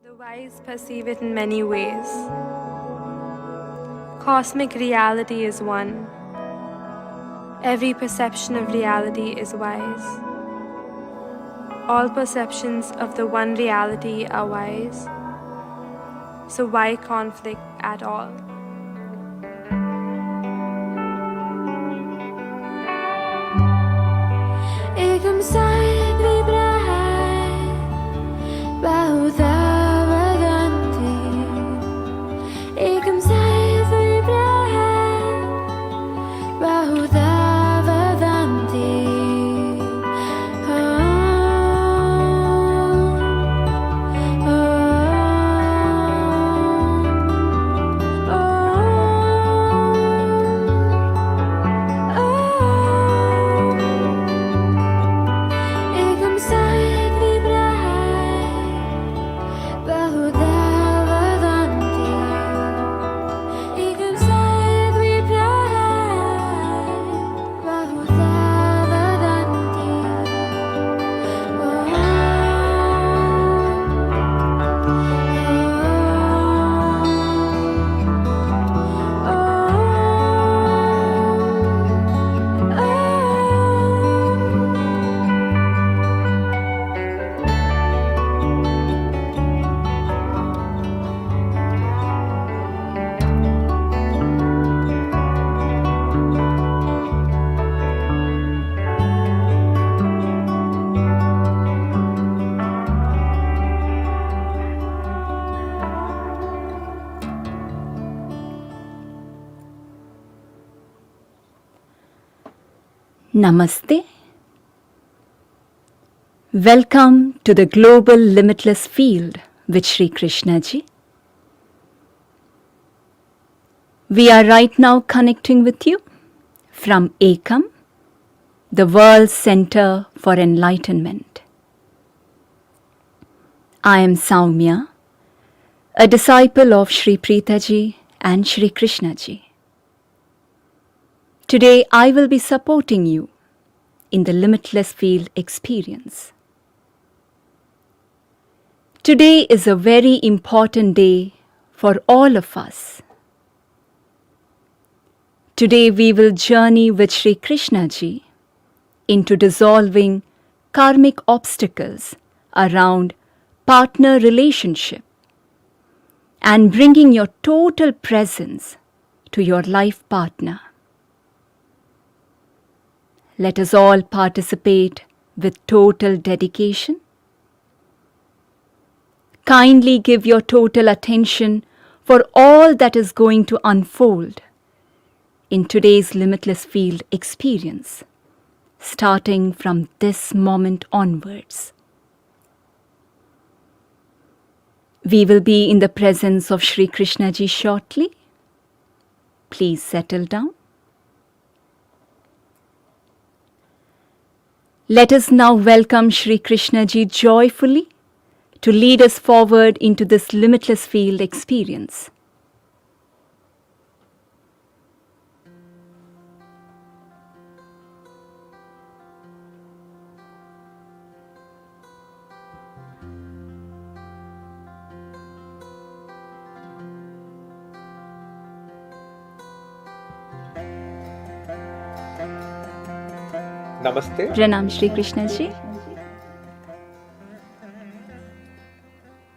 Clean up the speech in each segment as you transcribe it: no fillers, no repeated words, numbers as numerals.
The wise perceive it in many ways. Cosmic reality is one. Every perception of reality is wise. All perceptions of the one reality are wise. So why conflict at all? Ekam side vibrahay bahuta vadanti. Ekam side vibrahay bahuta vadanti. Ekam side vibrahay bahuta vadanti. Ekam side vibrahay bahuta vadanti. Namaste. Welcome to the global limitless field with Sri Krishnaji. We are right now connecting with you from Ekam, the world's center for enlightenment. I am Saumya, a disciple of Sri Preethaji and Sri Krishnaji. Today I will be supporting you in the Limitless Field experience. Today is a very important day for all of us. Today we will journey with Sri Krishnaji into dissolving karmic obstacles around partner relationship and bringing your total presence to your life partner. Let us all participate with total dedication. Kindly give your total attention for all that is going to unfold in today's Limitless Field experience, starting from this moment onwards. We will be in the presence of Sri Krishnaji shortly. Please settle down. Let us now welcome Sri Krishnaji joyfully to lead us forward into this limitless field experience. Namaste. Pranam Sri Krishnaji.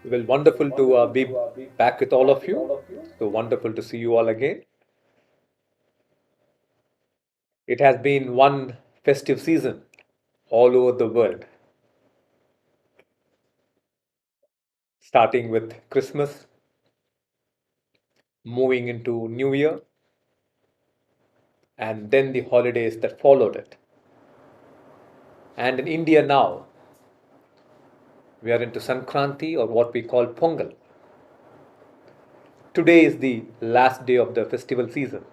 Well, wonderful to be back with all of you. So wonderful to see you all again. It has been one festive season all over the world, starting with Christmas, moving into New Year, and then the holidays that followed it. And in India now, we are into Sankranti, or what we call Pongal. Today is the last day of the festival season.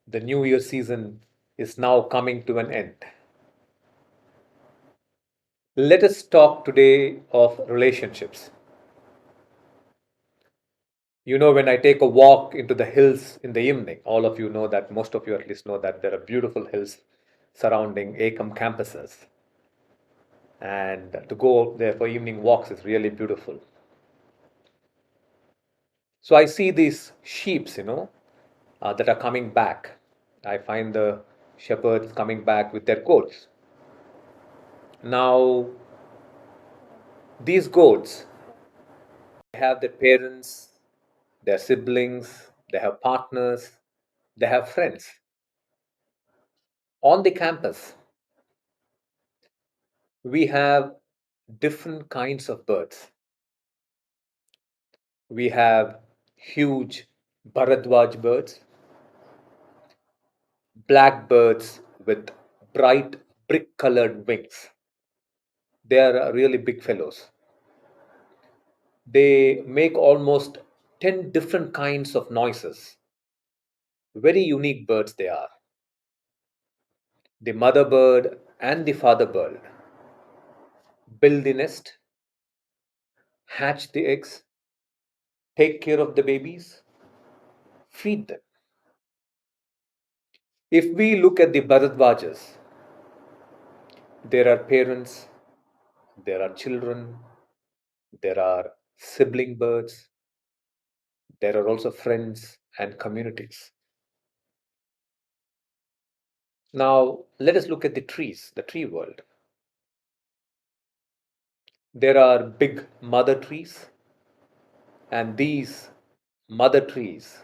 The New Year season is now coming to an end. Let us talk today of relationships. You know, when I take a walk into the hills in the evening, all of you know that, most of you at least know that there are beautiful hills surrounding Ekam campuses. and to go out there for evening walks is really beautiful. So I see these sheeps, that are coming back. I find the shepherds coming back with their goats. Now, these goats have their parents, their siblings, they have partners, they have friends. On the campus, we have different kinds of birds. We have huge Bharadwaj birds, black birds with bright brick colored wings. They are really big fellows. They make almost 10 different kinds of noises. Very unique birds they are. The mother bird and the father bird build the nest, hatch the eggs, take care of the babies, feed them. If we look at the Bharadwajas, there are parents, there are children, there are sibling birds, there are also friends and communities. Now, let us look at the trees, the tree world. There are big mother trees, and these mother trees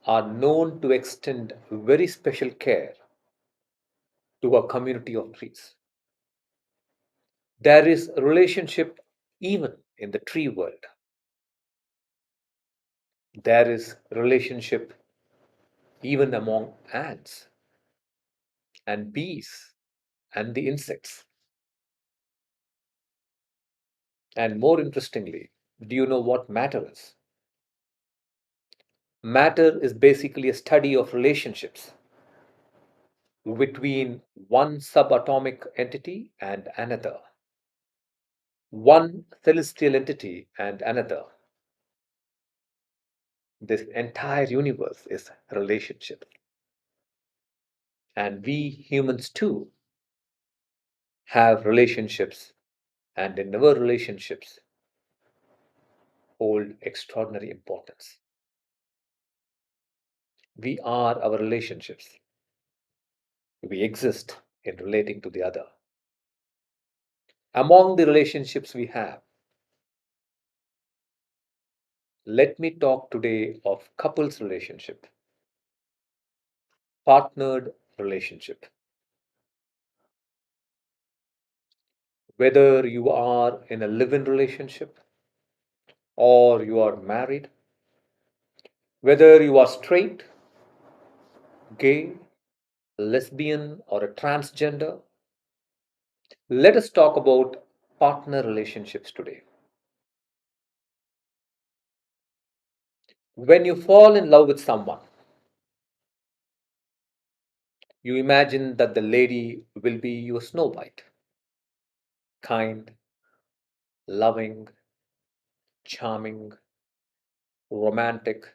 are known to extend very special care to a community of trees. There is a relationship even in the tree world. There is relationship even among ants and bees and the insects. And more interestingly, do you know what matter is? Matter is basically a study of relationships between one subatomic entity and another, one celestial entity and another. This entire universe is relationship. And we humans too have relationships, and in our relationships hold extraordinary importance. We are our relationships. We exist in relating to the other. Among the relationships we have, let me talk today of couples relationship, partnered relationship. Whether you are in a live-in relationship or you are married, whether you are straight, gay, lesbian, or a transgender, let us talk about partner relationships today. When you fall in love with someone, you imagine that the lady will be your Snow White, kind, loving, charming, romantic,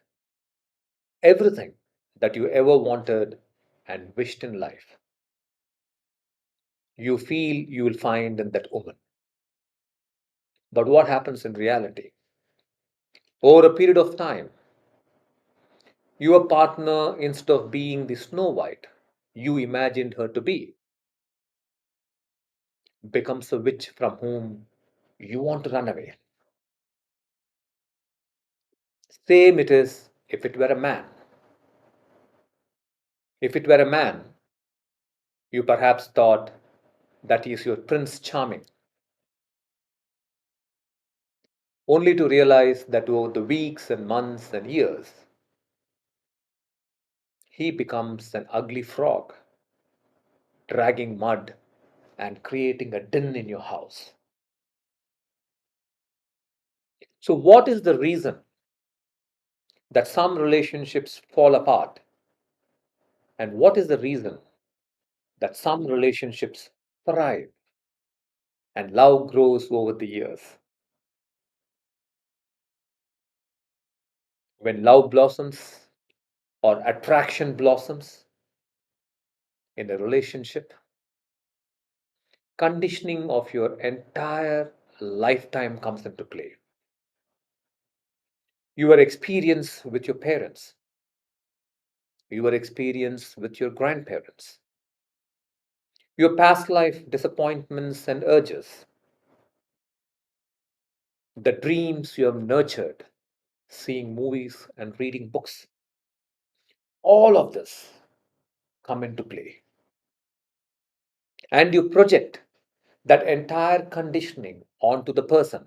everything that you ever wanted and wished in life. You feel you will find in that woman. But what happens in reality? Over a period of time, your partner, instead of being the Snow White you imagined her to be, becomes a witch from whom you want to run away. Same it is if it were a man. If it were a man, you perhaps thought that he is your Prince Charming, only to realize that over the weeks and months and years, he becomes an ugly frog, dragging mud and creating a din in your house. So, what is the reason that some relationships fall apart? And what is the reason that some relationships thrive and love grows over the years? When love blossoms or attraction blossoms in a relationship, conditioning of your entire lifetime comes into play. Your experience with your parents, your experience with your grandparents, your past life disappointments and urges, the dreams you have nurtured, seeing movies and reading books, all of this come into play. And you project that entire conditioning onto the person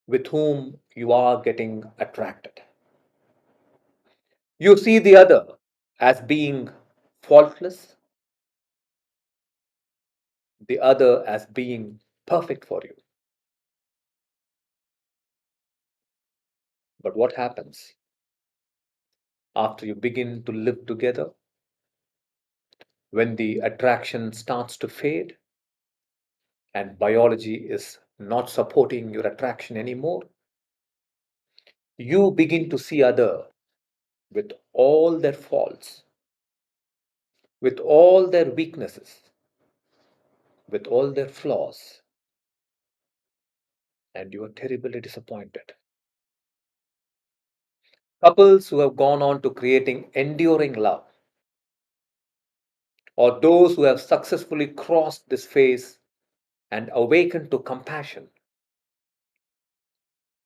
with whom you are getting attracted. You see the other as being faultless, the other as being perfect for you. But what happens after you begin to live together? When the attraction starts to fade and biology is not supporting your attraction anymore, you begin to see other with all their faults, with all their weaknesses, with all their flaws, and you are terribly disappointed. Couples who have gone on to creating enduring love, or those who have successfully crossed this phase and awakened to compassion,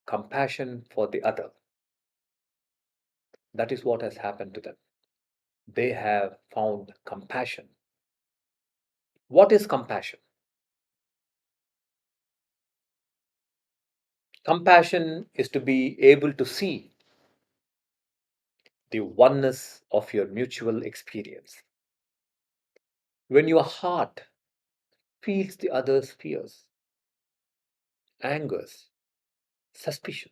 compassion for the other. That is what has happened to them. They have found compassion. What is compassion? Compassion is to be able to see the oneness of your mutual experience. When your heart feels the other's fears, angers, suspicion,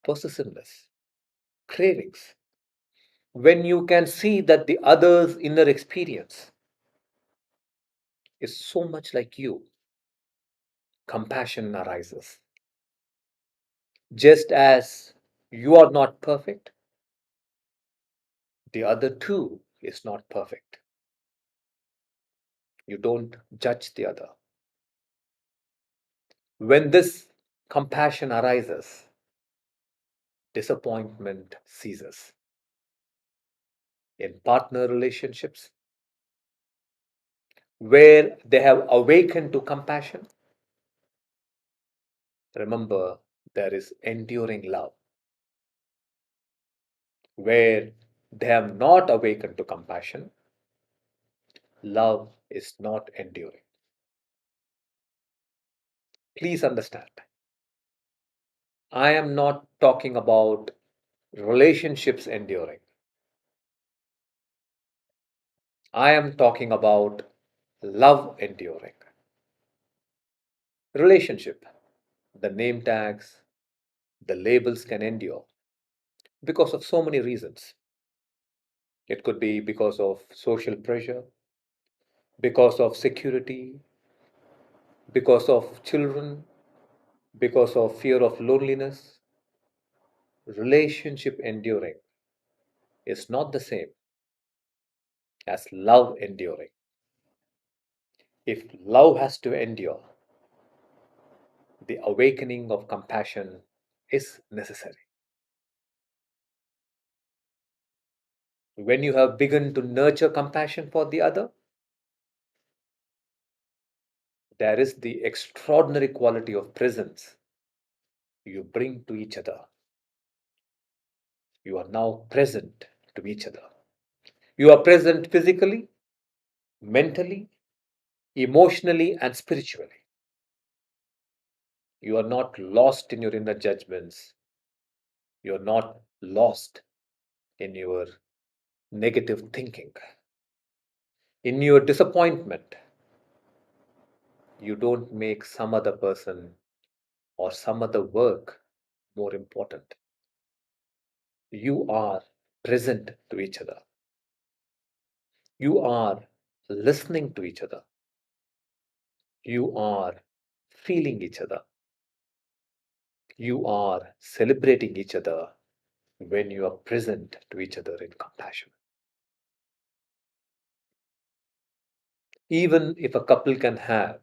possessiveness, cravings, when you can see that the other's inner experience is so much like you, compassion arises. Just as you are not perfect, the other too is not perfect. You don't judge the other. When this compassion arises, disappointment ceases. In partner relationships, where they have awakened to compassion, remember there is enduring love. Where they have not awakened to compassion, love is not enduring. Please understand, I am not talking about relationships enduring. I am talking about love enduring. Relationship, the name tags, the labels can endure because of so many reasons. It could be because of social pressure, because of security, because of children, because of fear of loneliness. Relationship enduring is not the same as love enduring. If love has to endure, the awakening of compassion is necessary. When you have begun to nurture compassion for the other, there is the extraordinary quality of presence you bring to each other. You are now present to each other. You are present physically, mentally, emotionally, and spiritually. You are not lost in your inner judgments. You are not lost in your negative thinking. In your disappointment, you don't make some other person or some other work more important. You are present to each other. You are listening to each other. You are feeling each other. You are celebrating each other when you are present to each other in compassion. Even if a couple can have,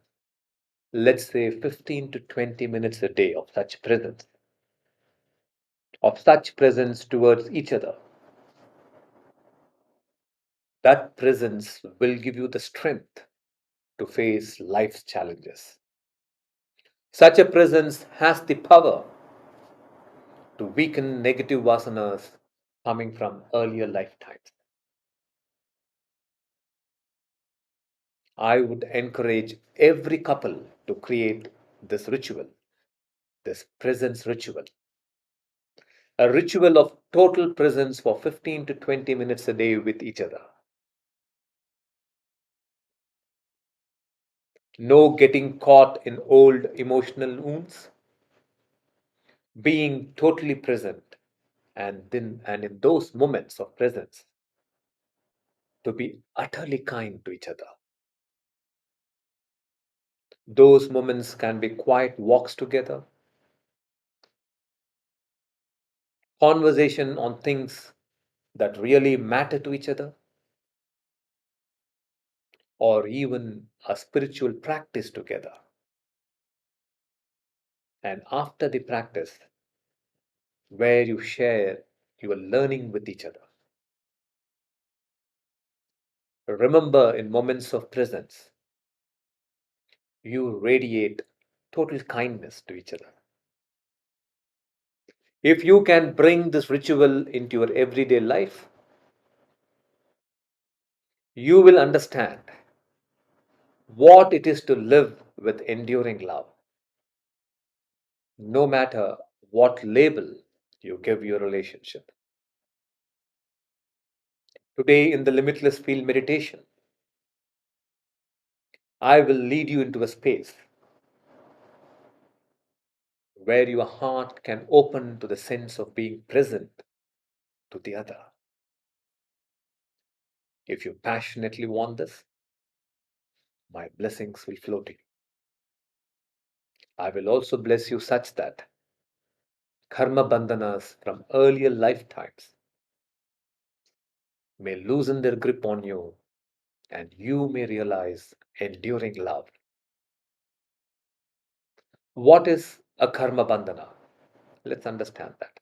let's say, 15 to 20 minutes a day of such presence towards each other, that presence will give you the strength to face life's challenges. Such a presence has the power to weaken negative vasanas coming from earlier lifetimes. I would encourage every couple to create this ritual, this presence ritual, a ritual of total presence for 15 to 20 minutes a day with each other. No getting caught in old emotional wounds, being totally present, and in those moments of presence, to be utterly kind to each other. Those moments can be quiet walks together, conversation on things that really matter to each other, or even a spiritual practice together. And after the practice, where you share your learning with each other. Remember, in moments of presence, you radiate total kindness to each other. If you can bring this ritual into your everyday life, you will understand what it is to live with enduring love, no matter what label you give your relationship. Today, in the Limitless Field meditation, I will lead you into a space where your heart can open to the sense of being present to the other. If you passionately want this, my blessings will flow to you. I will also bless you such that karma bandhanas from earlier lifetimes may loosen their grip on you and you may realize enduring love. What is a karma bandhana? Let's understand that.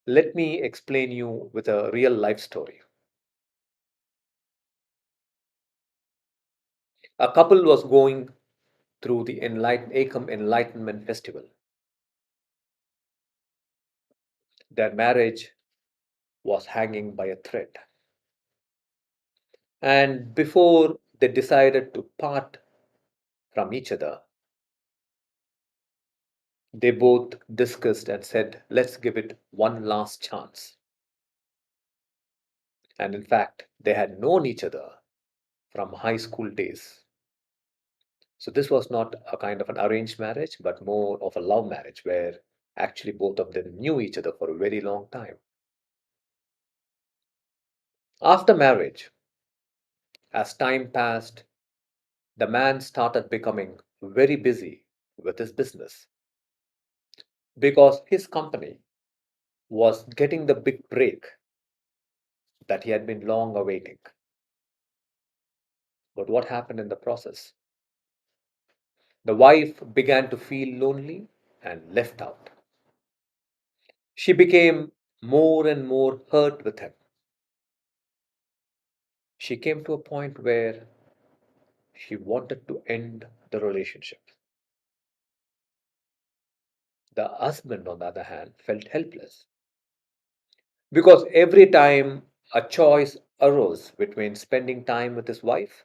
Let me explain you with a real life story. A couple was going through the Ekam Enlightenment Festival. Their marriage was hanging by a thread. And before they decided to part from each other, they both discussed and said, let's give it one last chance. And in fact, they had known each other from high school days. So this was not a kind of an arranged marriage, but more of a love marriage where actually both of them knew each other for a very long time. After marriage, as time passed, the man started becoming very busy with his business because his company was getting the big break that he had been long awaiting. But what happened in the process? The wife began to feel lonely and left out. She became more and more hurt with him. She came to a point where she wanted to end the relationship. The husband, on the other hand, felt helpless because every time a choice arose between spending time with his wife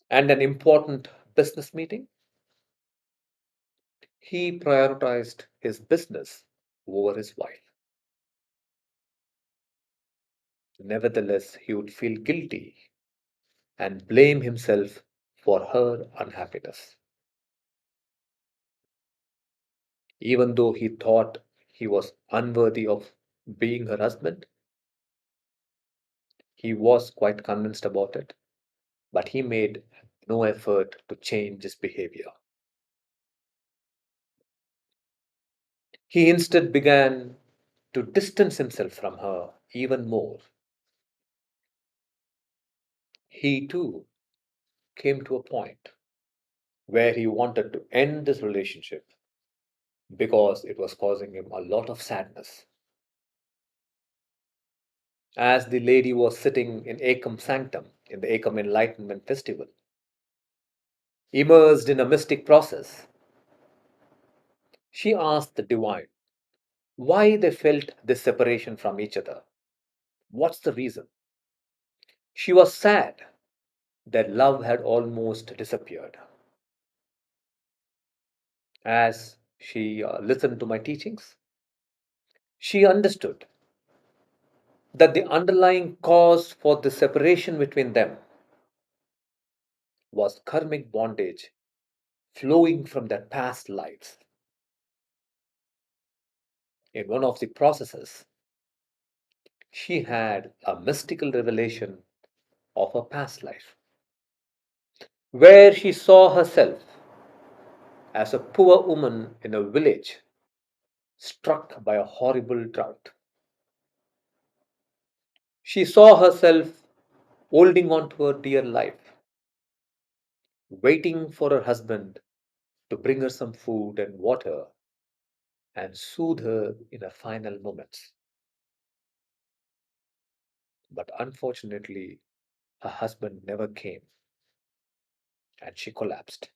and an important business meeting, he prioritized his business over his wife. Nevertheless, he would feel guilty and blame himself for her unhappiness. Even though he thought he was unworthy of being her husband, he was quite convinced about it, but he made no effort to change his behavior. He instead began to distance himself from her even more. he too came to a point where he wanted to end this relationship because it was causing him a lot of sadness. As the lady was sitting in Ekam Sanctum, in the Ekam Enlightenment Festival, immersed in a mystic process, she asked the divine why they felt this separation from each other. What's the reason? She was sad that love had almost disappeared. As she listened to my teachings, she understood that the underlying cause for the separation between them was karmic bondage flowing from their past lives. In one of the processes, she had a mystical revelation of her past life, where she saw herself as a poor woman in a village struck by a horrible drought. She saw herself holding on to her dear life, waiting for her husband to bring her some food and water and soothe her in her final moments. But unfortunately, her husband never came and she collapsed.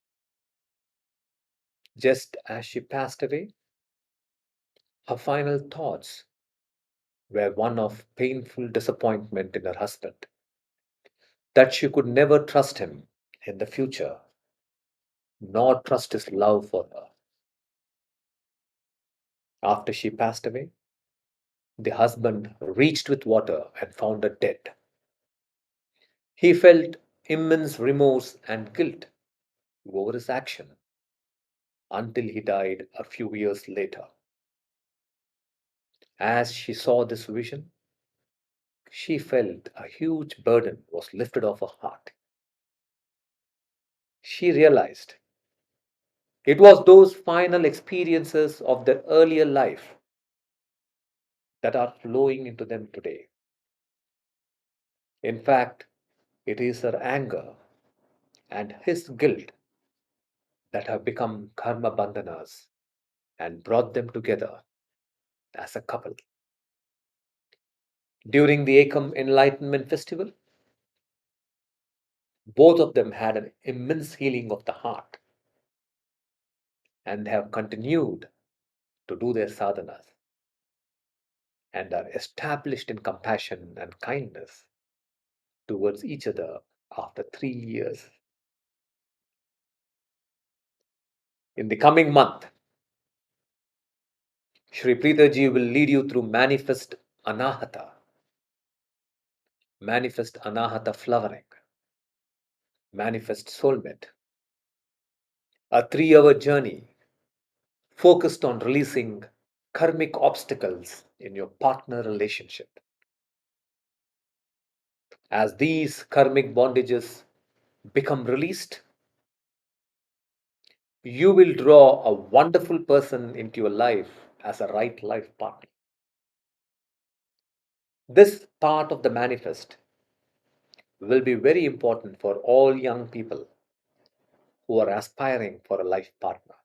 Just as she passed away, her final thoughts were one of painful disappointment in her husband, that she could never trust him in the future, nor trust his love for her. After she passed away, the husband reached with water and found her dead. He felt immense remorse and guilt over his action until he died a few years later. As she saw this vision, she felt a huge burden was lifted off her heart. She realized it was those final experiences of their earlier life that are flowing into them today. In fact, it is her anger and his guilt that have become karma bandhanas and brought them together as a couple. During the Ekam Enlightenment Festival, both of them had an immense healing of the heart and have continued to do their sadhanas and are established in compassion and kindness towards each other after 3 years. In the coming month, Sri Preethaji will lead you through manifest anahata flowering, manifest soulmate, a 3-hour journey focused on releasing karmic obstacles in your partner relationship. As these karmic bondages become released, you will draw a wonderful person into your life as a right life partner. This part of the manifest will be very important for all young people who are aspiring for a life partner.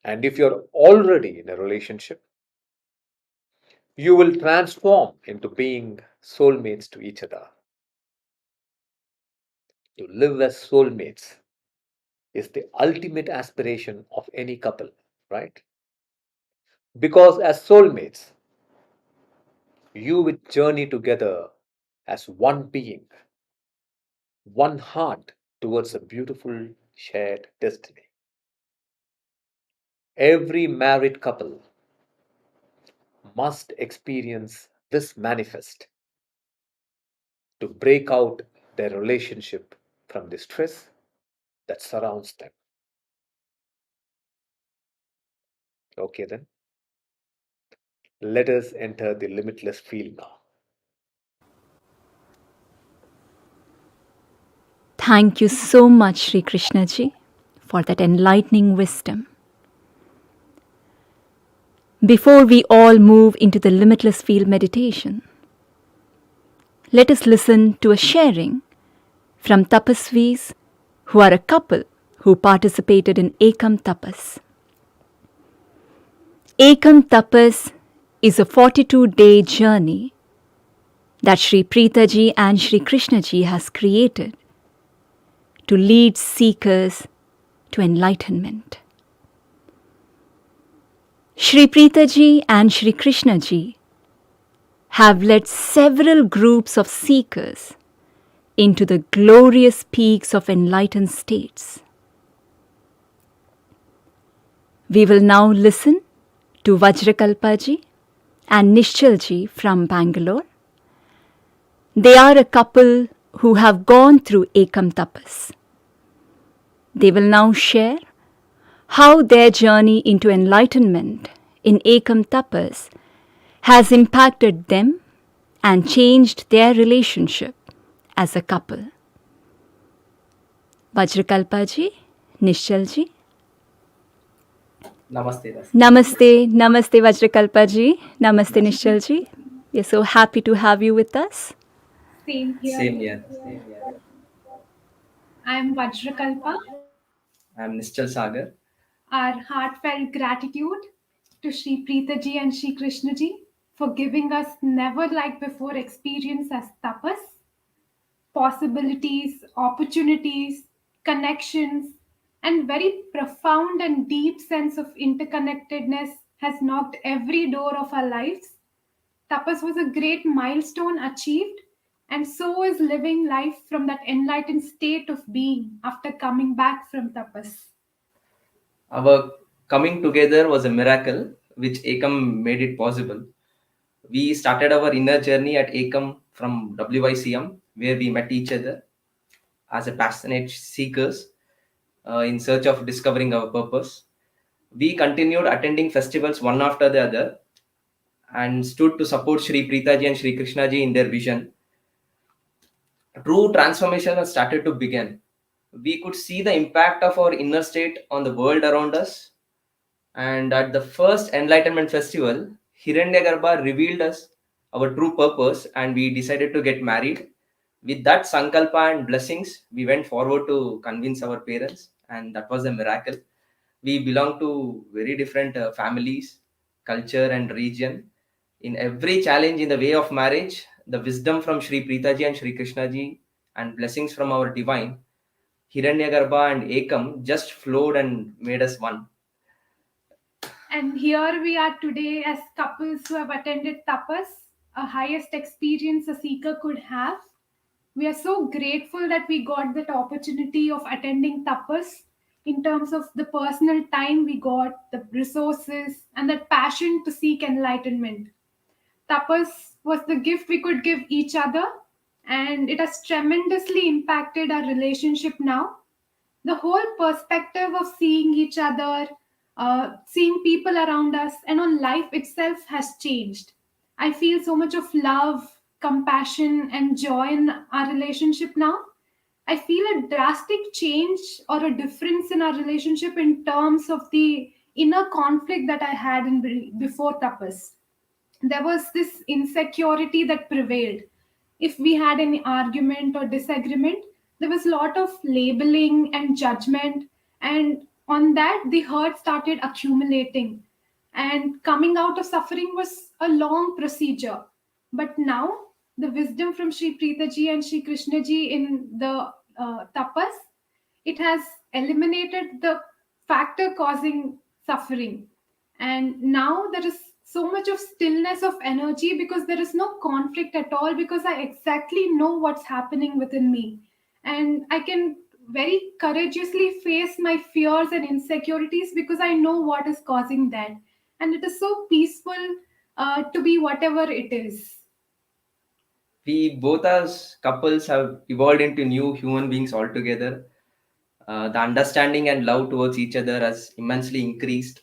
And if you're already in a relationship, you will transform into being soulmates to each other. To live as soulmates is the ultimate aspiration of any couple, right? Because as soulmates, you will journey together as one being, one heart towards a beautiful shared destiny. Every married couple must experience this manifest to break out their relationship from the stress that surrounds them. Okay, then, let us enter the limitless field now. Thank you so much, Sri Krishnaji, for that enlightening wisdom. Before we all move into the limitless field meditation, let us listen to a sharing from tapasvis who are a couple who participated in Ekam Tapas. Ekam Tapas is a 42-day journey that Sri Preethaji and Sri Krishnaji has created to lead seekers to enlightenment. Sri Preethaji and Sri Krishnaji have led several groups of seekers into the glorious peaks of enlightened states. We will now listen to Vajrakalpaji and Nishchalji from Bangalore. They are a couple who have gone through Ekam Tapas. They will now share how their journey into enlightenment in Ekam Tapas has impacted them and changed their relationship as a couple. Vajrakalpaji, Nishchalji. Namaste, Darshan. Namaste Vajrakalpaji. Namaste Nishchalji. We are so happy to have you with us. Same here. Same here. Same here. I am Vajrakalpa. I am Nishchal Sagar. Our heartfelt gratitude to Sri Preethaji and Sri Krishnaji for giving us never like before experience as tapas, possibilities, opportunities, connections, and very profound and deep sense of interconnectedness has knocked every door of our lives. Tapas was a great milestone achieved, and so is living life from that enlightened state of being after coming back from tapas. Our coming together was a miracle which Ekam made it possible. We started our inner journey at Ekam from WYCM, where we met each other as a passionate seekers in search of discovering our purpose. We continued attending festivals one after the other and stood to support Sri Preethaji and Sri Krishnaji in their vision. True transformation has started to begin. We could see the impact of our inner state on the world around us. And at the first Enlightenment Festival, Hiranyagarbha revealed us our true purpose and we decided to get married. With that sankalpa and blessings, we went forward to convince our parents, and that was a miracle. We belong to very different families, culture, and region. In every challenge in the way of marriage, the wisdom from Sri Preethaji and Sri Krishnaji and blessings from our divine, Hiranyagarbha and Ekam just flowed and made us one. And here we are today as couples who have attended tapas, a highest experience a seeker could have. We are so grateful that we got that opportunity of attending tapas in terms of the personal time we got, the resources, and that passion to seek enlightenment. Tapas was the gift we could give each other, and it has tremendously impacted our relationship now. The whole perspective of seeing each other, seeing people around us, and on life itself has changed. I feel so much of love, compassion, and joy in our relationship now. I feel a drastic change or a difference in our relationship in terms of the inner conflict that I had before tapas. There was this insecurity that prevailed. If we had any argument or disagreement, there was a lot of labeling and judgment, and on that the hurt started accumulating, and coming out of suffering was a long procedure. But now the wisdom from Sri Preethaji and Sri Krishnaji in the tapas, it has eliminated the factor causing suffering, and now there is so much of stillness of energy because there is no conflict at all, because I exactly know what's happening within me, and I can very courageously face my fears and insecurities because I know what is causing that, and it is so peaceful to be whatever it is. We both as couples have evolved into new human beings altogether. The understanding and love towards each other has immensely increased.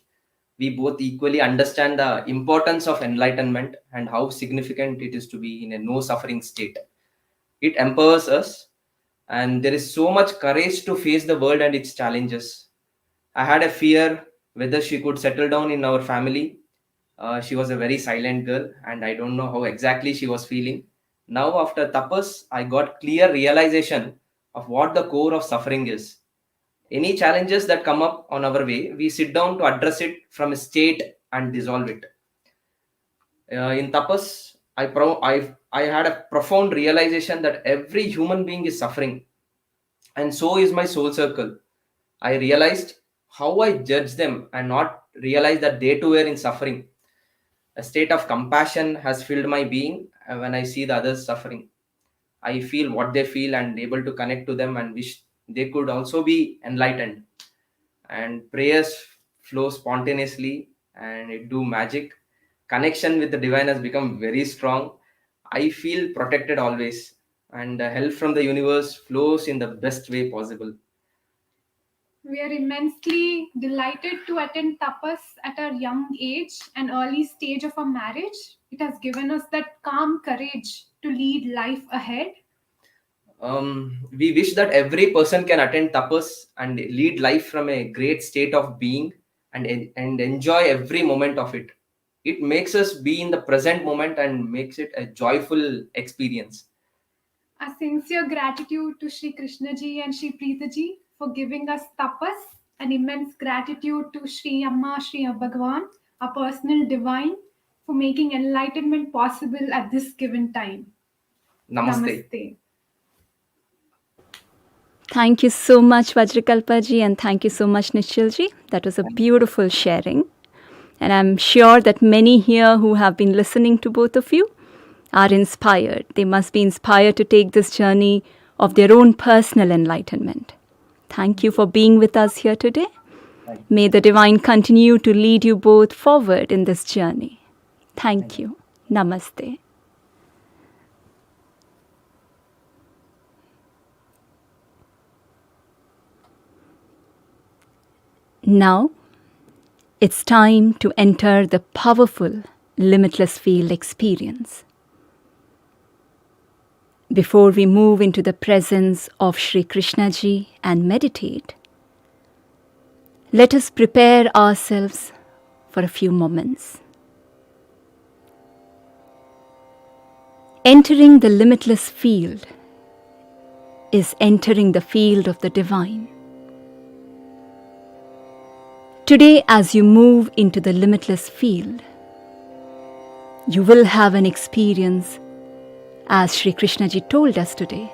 We both equally understand the importance of enlightenment and how significant it is to be in a no suffering state. It empowers us, and there is so much courage to face the world and its challenges. I had a fear whether she could settle down in our family. She was a very silent girl, and I don't know how exactly she was feeling. Now, after tapas, I got clear realization of what the core of suffering is. Any challenges that come up on our way, we sit down to address it from a state and dissolve it. In tapas, I had a profound realization that every human being is suffering, and so is my soul circle. I realized how I judge them and not realize that they too were in suffering. A state of compassion has filled my being when I see the others suffering. I feel what they feel and able to connect to them and wish they could also be enlightened. And prayers flow spontaneously and it do magic. Connection with the divine has become very strong. I feel protected always, and help from the universe flows in the best way possible. We are immensely delighted to attend tapas at a young age, an early stage of our marriage. It has given us that calm courage to lead life ahead. We wish that every person can attend tapas and lead life from a great state of being, and enjoy every moment of it. It makes us be in the present moment and makes it a joyful experience. A sincere gratitude to Sri Krishnaji and Sri Preethaji for giving us tapas. An immense gratitude to Sri Amma, Sri Bhagavan, our personal divine, for making enlightenment possible at this given time. Namaste. Namaste. Thank you so much, Vajrakalpaji, and thank you so much, Nischilji. That was a beautiful sharing. And I'm sure that many here who have been listening to both of you are inspired. They must be inspired to take this journey of their own personal enlightenment. Thank you for being with us here today. May the divine continue to lead you both forward in this journey. Thank you. Namaste. Now, it's time to enter the powerful limitless field experience. Before we move into the presence of Sri Krishnaji and meditate, let us prepare ourselves for a few moments. Entering the limitless field is entering the field of the divine. Today, as you move into the limitless field, you will have an experience, as Sri Krishnaji told us today,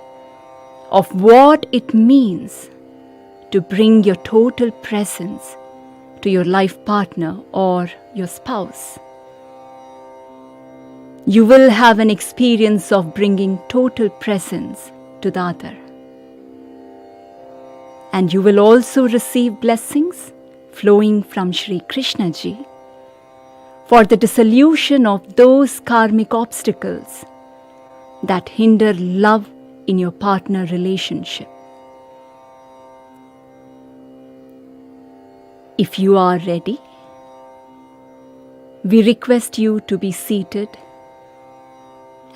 of what it means to bring your total presence to your life partner or your spouse. You will have an experience of bringing total presence to the other. And you will also receive blessings flowing from Sri Krishnaji for the dissolution of those karmic obstacles that hinder love in your partner relationship. If you are ready, we request you to be seated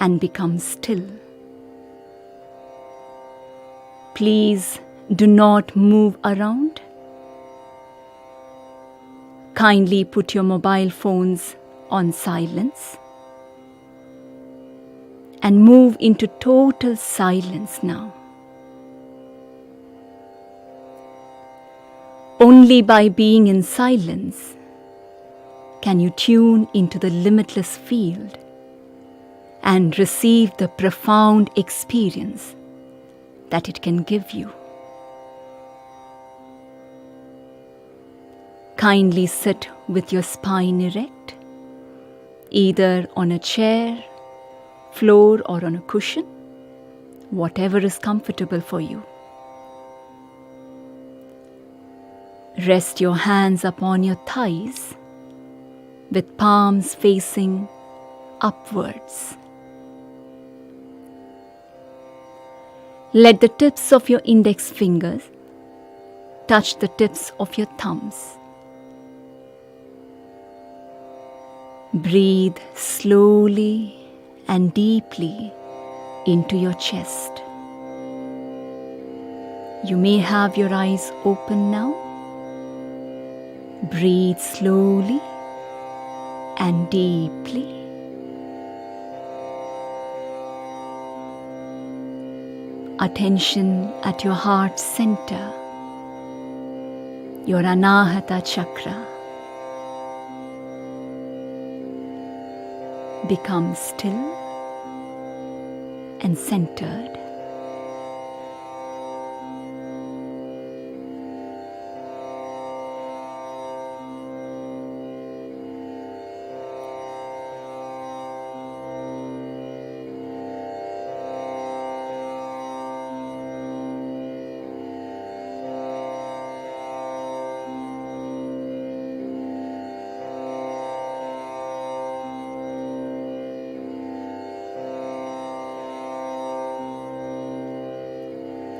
and become still. Please do not move around. Kindly put your mobile phones on silence and move into total silence now. Only by being in silence can you tune into the limitless field and receive the profound experience that it can give you. Kindly sit with your spine erect, either on a chair, floor, or on a cushion, whatever is comfortable for you. Rest your hands upon your thighs with palms facing upwards. Let the tips of your index fingers touch the tips of your thumbs. Breathe slowly and deeply into your chest. You may have your eyes open now. Breathe slowly and deeply. attention at your heart center, your Anahata chakra. Become still and centered.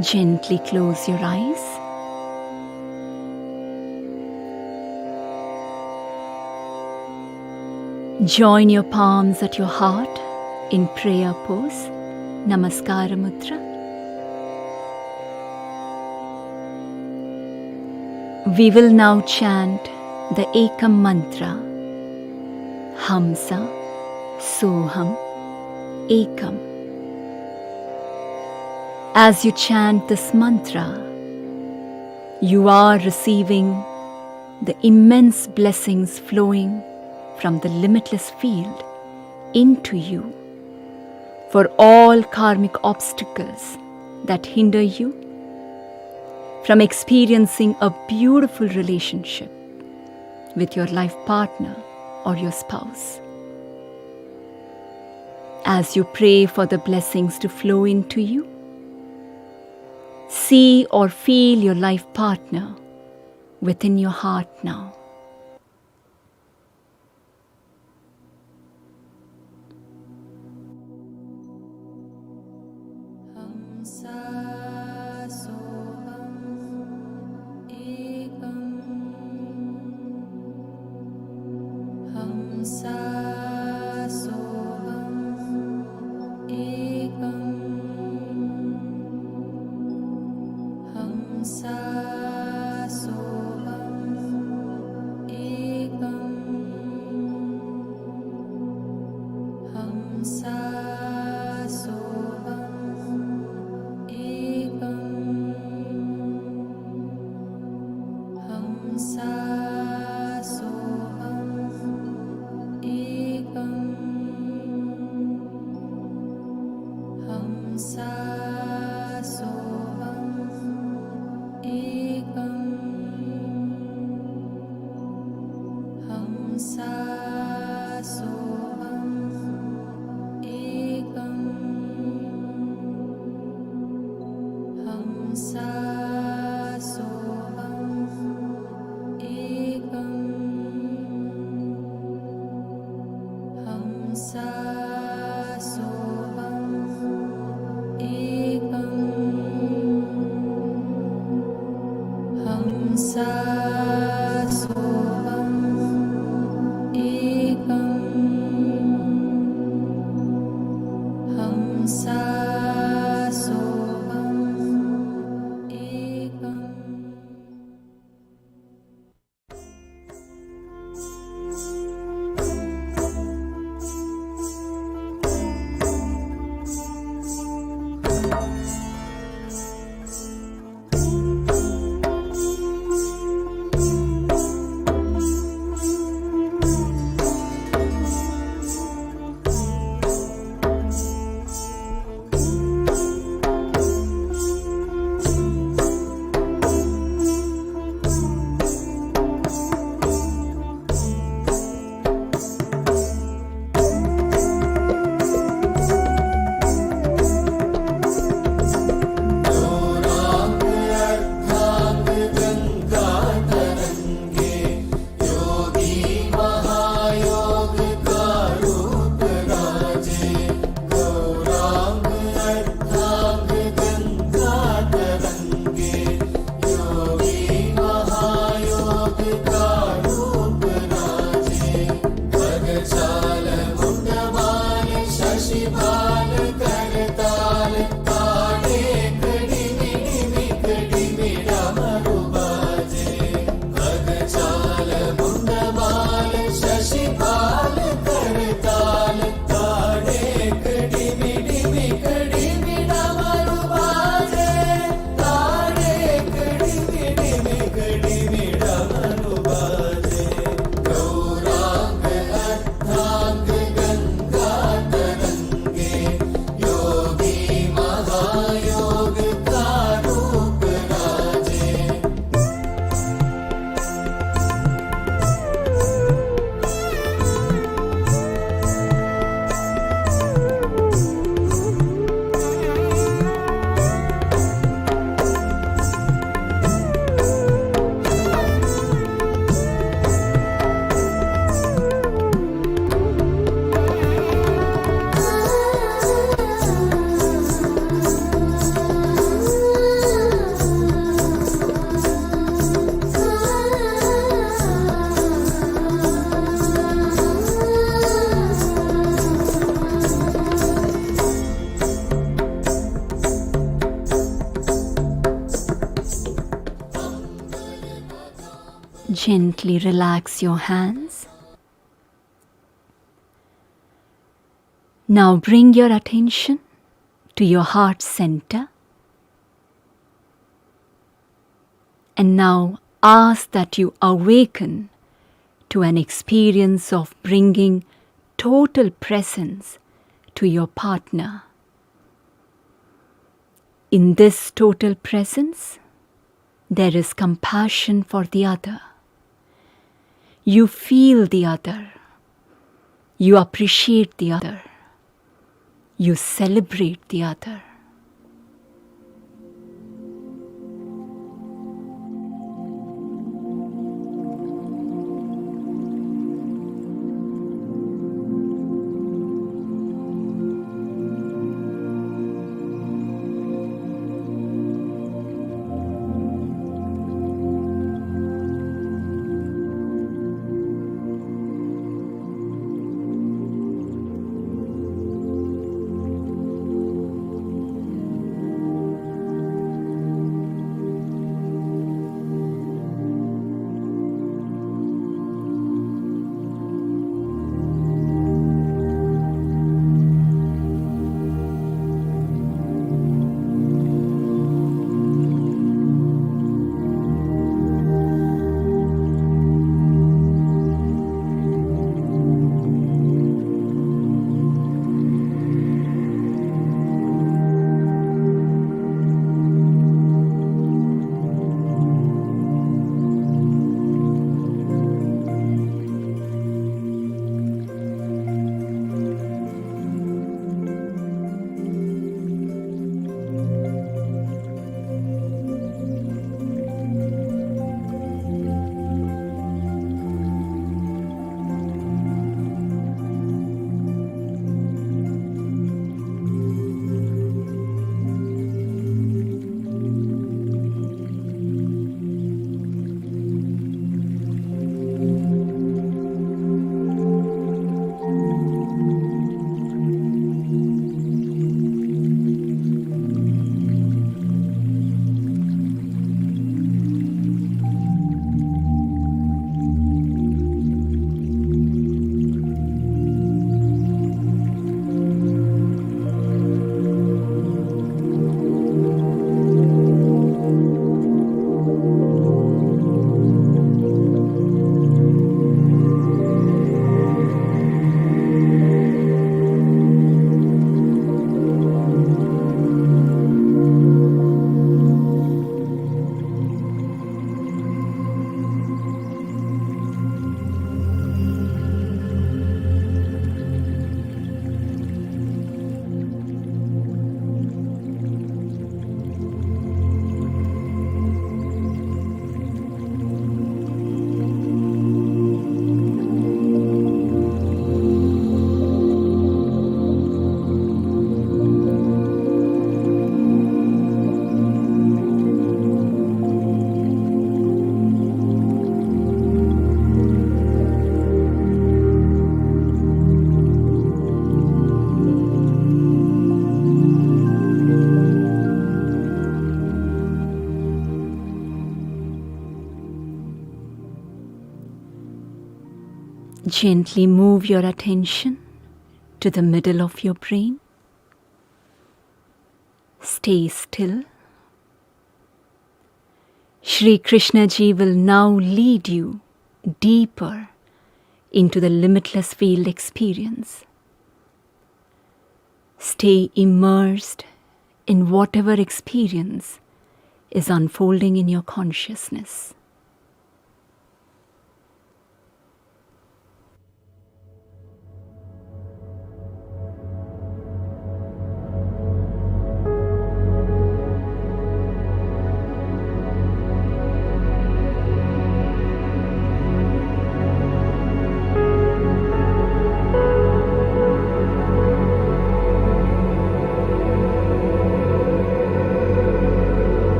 Gently close your eyes. Join your palms at your heart in prayer pose, Namaskara Mudra. We will now chant the Ekam mantra, Hamsa, Soham, Ekam. As you chant this mantra, you are receiving the immense blessings flowing from the limitless field into you for all karmic obstacles that hinder you from experiencing a beautiful relationship with your life partner or your spouse. As you pray for the blessings to flow into you, see or feel your life partner within your heart now. Gently relax your hands. Now bring your attention to your heart center. And now ask that you awaken to an experience of bringing total presence to your partner. In this total presence, there is compassion for the other. You feel the other. You appreciate the other. You celebrate the other. Gently move your attention to the middle of your brain. Stay still. Sri Krishnaji will now lead you deeper into the limitless field experience. Stay immersed in whatever experience is unfolding in your consciousness.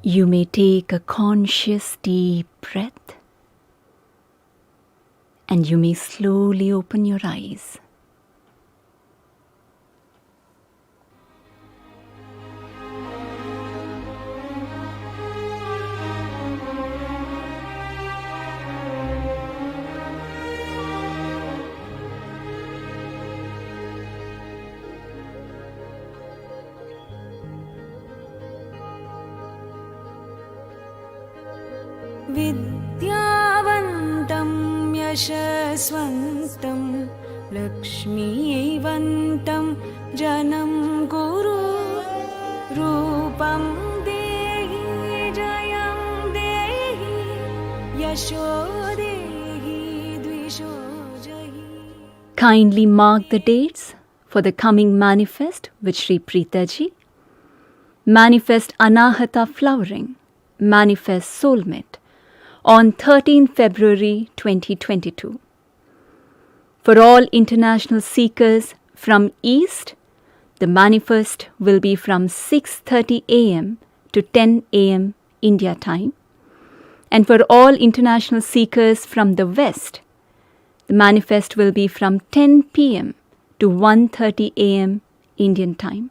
You may take a conscious deep breath and you may slowly open your eyes. विद्यावन्तं यशस्वन्तं लक्ष्मीवन्तं जनं कुरु रूपं देहि जयं देहि यशो देहि द्विषो जहि. Kindly mark the dates for the coming manifest with Sri Preethaji. Manifest Anahata Flowering, Manifest Soulmate, on 13 February 2022. For all international seekers from East, the manifest will be from 6:30 a.m. to 10 a.m. India time. And for all international seekers from the West, the manifest will be from 10 p.m. to 1:30 a.m. Indian time.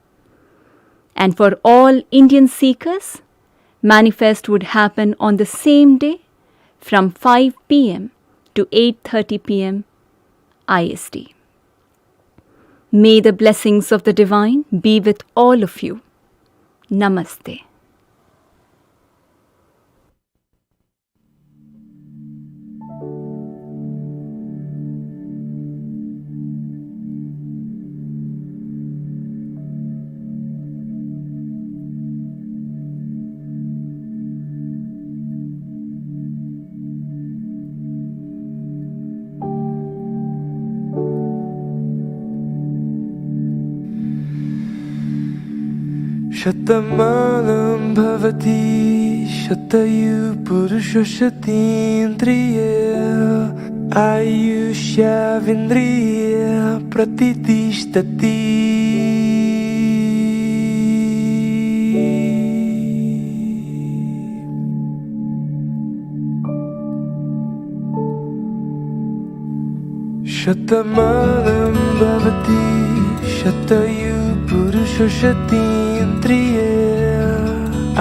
And for all Indian seekers, manifest would happen on the same day from 5 p.m. to 8:30 p.m. IST. May the blessings of the Divine be with all of you. Namaste. शतमानं भवति शतयु पुरुषशतीन्द्रिय आयुष्याविन्द्रिय प्रतितिष्ठति. शतमानं भवति शतयु पुरुषशतीन्द्रिय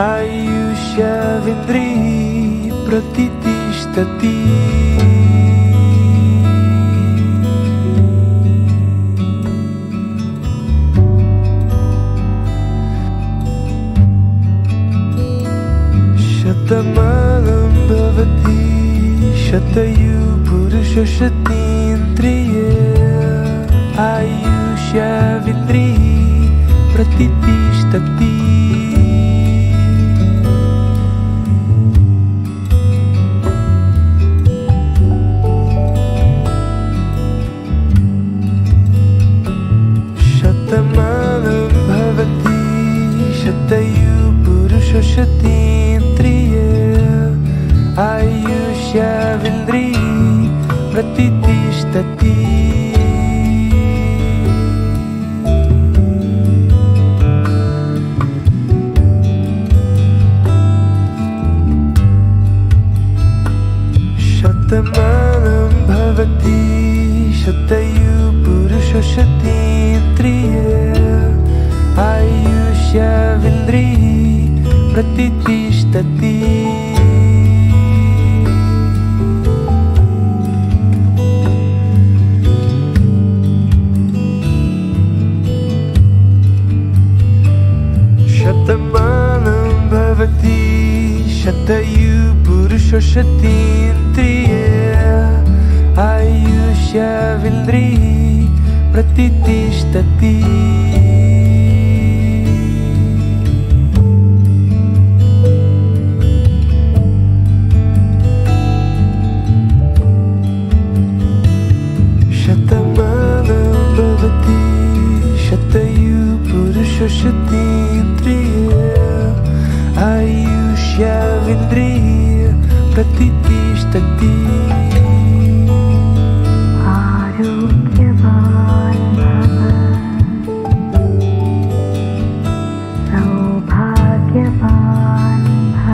आयुष्याविन्द्रिय प्रतितिष्ठति. शतमानं भवति शतयु पुरुषशतीन्द्रिय आयुष्याविन्द्रिय प्रतितिष्ठति. शतमानं भवति शतयु पुरुषशतीन्द्रिय आयुष्याविन्द्रिय प्रतितिष्ठति. शतमानं भवति शतयु पुरुषशतीन्द्रिय आयुष्याविन्द्रिय प्रतितिष्ठति. शतमानं भवति शतयु पुरुषशतीन्द्रिय आयुष्याविन्द्रिय प्रतितिष्ठति. शतमानं भवति शतयु पुरुषशतीन्द्रिय आयुष्याविन्द्रिय प्रतितिष्ठति. आरोग्यवान् भव सौभाग्यवान् भव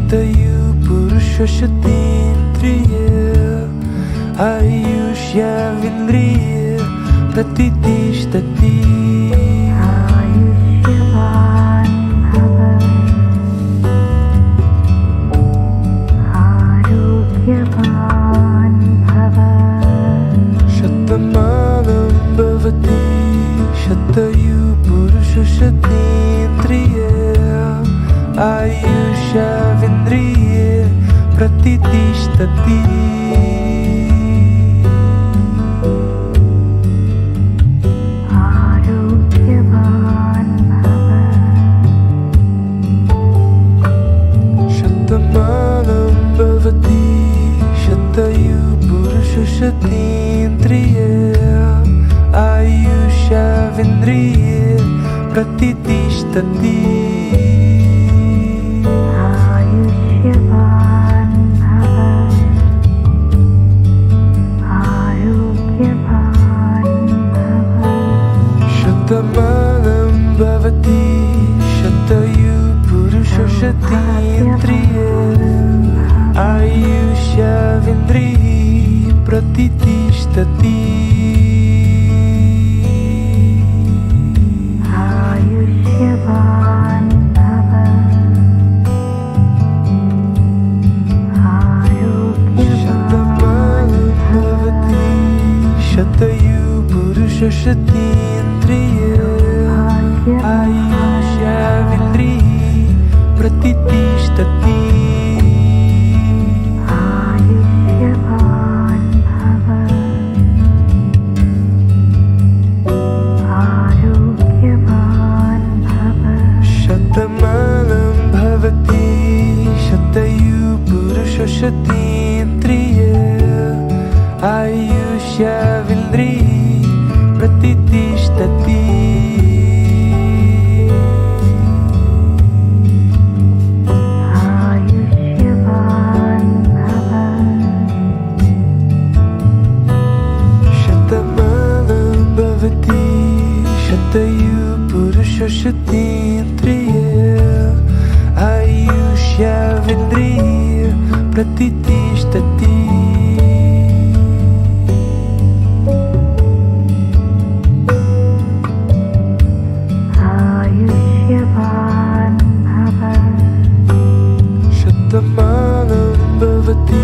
शतयु पुरुषशतीन्द्रिय आयुष्यविन्द्रिय प्रतिष्ठति शतमानं भवति शतयु पुरुषशतीन्द्रिय आयुष्यविन्द्रिय प्रतिष्ठति शतमानं भवति शतयु पुरुषशतीन्द्रिय आयुष्यविन्द्रिय प्रतिष्ठति शतमानं भवति शतयु पुरुषशतीन्द्रिय आयुष्यविन्द्रिय प्रतिष्ठति शतमानं भवति शतयु पुरुषशतीन्द्रिय आयुष्यविन्द्रिय प्रतिष्ठति शतमानं भवति शतयु पुरुषशतीन्द्रिय आयुष्यविन्द्रिय प्रतिष्ठति शतमानं भवति शतयु पुरुषशतीन्द्रिय आयुष्यविन्द्रिय प्रतिष्ठति शतमानं भवति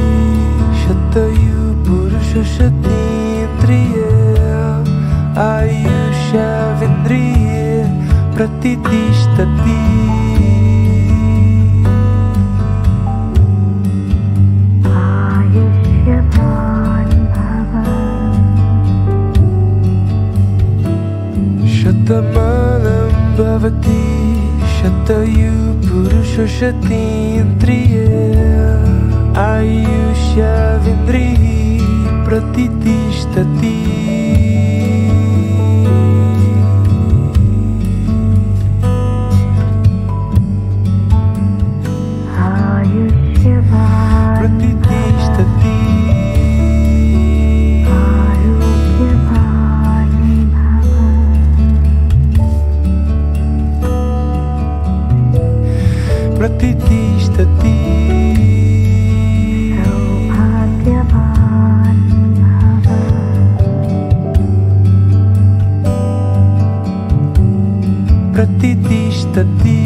शतयु पुरुषशतीन्द्रिय आयुष्यविन्द्रिय प्रतिष्ठति शतमानं भवति शतयु पुरुषशतीन्द्रिय आयुष्यविन्द्रिय प्रतिष्ठति प्रतिष्ठति प्रतिष्ठति प्रतिष्ठति